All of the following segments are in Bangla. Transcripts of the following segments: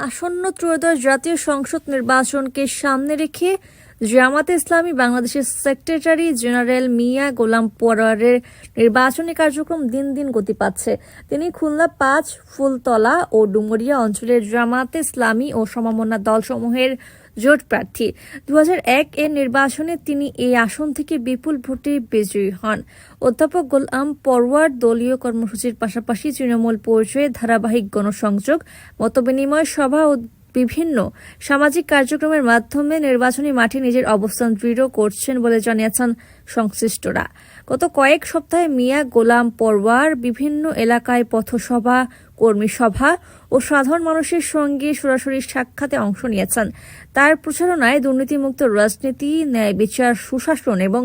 আসন্ন ত্রয়োদশ জাতীয় সংসদ নির্বাচনকে সামনে রেখে জামাতে ইসলামী বাংলাদেশের সেক্রেটারি জেনারেল মিয়া গোলাম পরোয়ারের নির্বাচনী কার্যক্রম দিন দিন গতি পাচ্ছে। তিনি খুলনা ৫, ফুলতলা ও ডুমুরিয়া অঞ্চলের জামাতে ইসলামী ও সমমনা দলসমূহের জোট প্রার্থী। ২০০১ এর নির্বাচনে তিনি এই আসন থেকে বিপুল ভোটে বিজয়ী হন। অধ্যাপক গোলাম পরোয়ার দলীয় কর্মসূচির পাশাপাশি তৃণমূল পর্যায়ে ধারাবাহিক গণসংযোগ, মতবিনিময় সভা ও বিভিন্ন সামাজিক কার্যক্রমের মাধ্যমে নির্বাচনী মাঠে নিজের অবস্থান দৃঢ় করছেন বলে জানিয়েছেন সংশ্লিষ্টরা। গত কয়েক সপ্তাহে মিয়া গোলাম পরোয়ার বিভিন্ন এলাকায় পথসভা, কর্মী সভা ও সাধারণ মানুষের সঙ্গে সরাসরি সাক্ষাতে অংশ নিয়েছেন। তার প্রচারণায় দুর্নীতিমুক্ত রাজনীতি, ন্যায় বিচার, সুশাসন এবং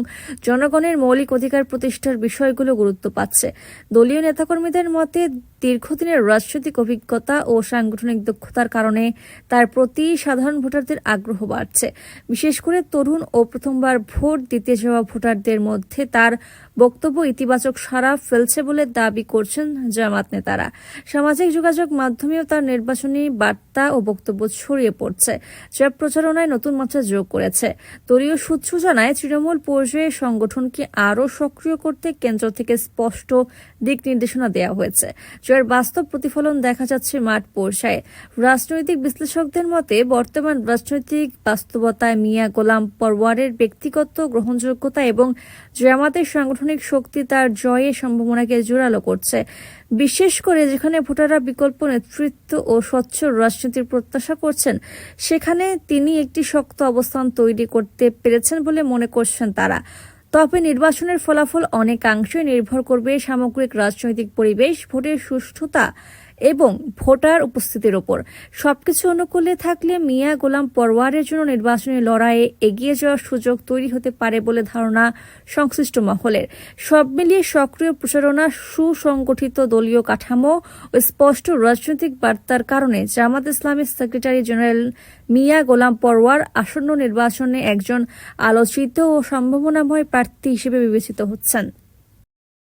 জনগণের মৌলিক অধিকার প্রতিষ্ঠার বিষয়গুলো গুরুত্ব পাচ্ছে। দলীয় নেতাকর্মীদের মতে দীর্ঘদিনের রাজনৈতিক অভিজ্ঞতা ও সাংগঠনিক দক্ষতার কারণে তার প্রতি সাধারণ ভোটারদের আগ্রহ বাড়ছে। বিশেষ করে তরুণ ও প্রথমবার ভোট দিতে যাওয়া ভোটারদের মধ্যে তার বক্তব্য ইতিবাচক সাড়া ফেলছে বলে দাবি করছেন জামাত নেতারা। সামাজিক যোগাযোগ মাধ্যমেও তার নির্বাচনী বার্তা ও বক্তব্য ছড়িয়ে পড়ছে, যা প্রচারণায় নতুন মাত্রা যোগ করেছে। দলীয় সূত্র জানায়, তৃণমূল পর্যায়ে সংগঠনকে আরও সক্রিয় করতে কেন্দ্র থেকে স্পষ্ট দিক নির্দেশনা দেওয়া হয়েছে, যার বাস্তব প্রতিফলন দেখা যাচ্ছে মাঠ পর্যায়ে। রাজনৈতিক বিশ্লেষকদের মতে বর্তমান রাজনৈতিক বাস্তবতায় মিয়া গোলাম পরোয়ারের ব্যক্তিগত গ্রহণযোগ্যতা এবং জামাতের সাংগঠনিক শক্তি তার জয়ের সম্ভাবনাকে জোরালো করছে। বিশেষ করে যেখানে ভোটাররা বিকল্প নেতৃত্ব ও স্বচ্ছ রাজনীতির প্রত্যাশা করছেন, সেখানে তিনি একটি শক্ত অবস্থান তৈরি করতে পেরেছেন বলে মনে করছেন তারা। তবে নির্বাচনের ফলাফল অনেকাংশে নির্ভর করবে সামগ্রিক রাজনৈতিক পরিবেশ, ভোটের সুষ্ঠুতা এবং ভোটার উপস্থিতির ওপর। সবকিছু অনুকূলে থাকলে মিয়া গোলাম পরোয়ারের জন্য নির্বাচনী লড়াইয়ে এগিয়ে যাওয়ার সুযোগ তৈরি হতে পারে বলে ধারণা সংশ্লিষ্ট মহলের। সব মিলিয়ে সক্রিয় প্রচারণা, সুসংগঠিত দলীয় কাঠামো ও স্পষ্ট রাজনৈতিক বার্তার কারণে জামাত ইসলামীর সেক্রেটারি জেনারেল মিয়া গোলাম পরোয়ার আসন্ন নির্বাচনে একজন আলোচিত ও সম্ভাবনাময় প্রার্থী হিসেবে বিবেচিত হচ্ছেন।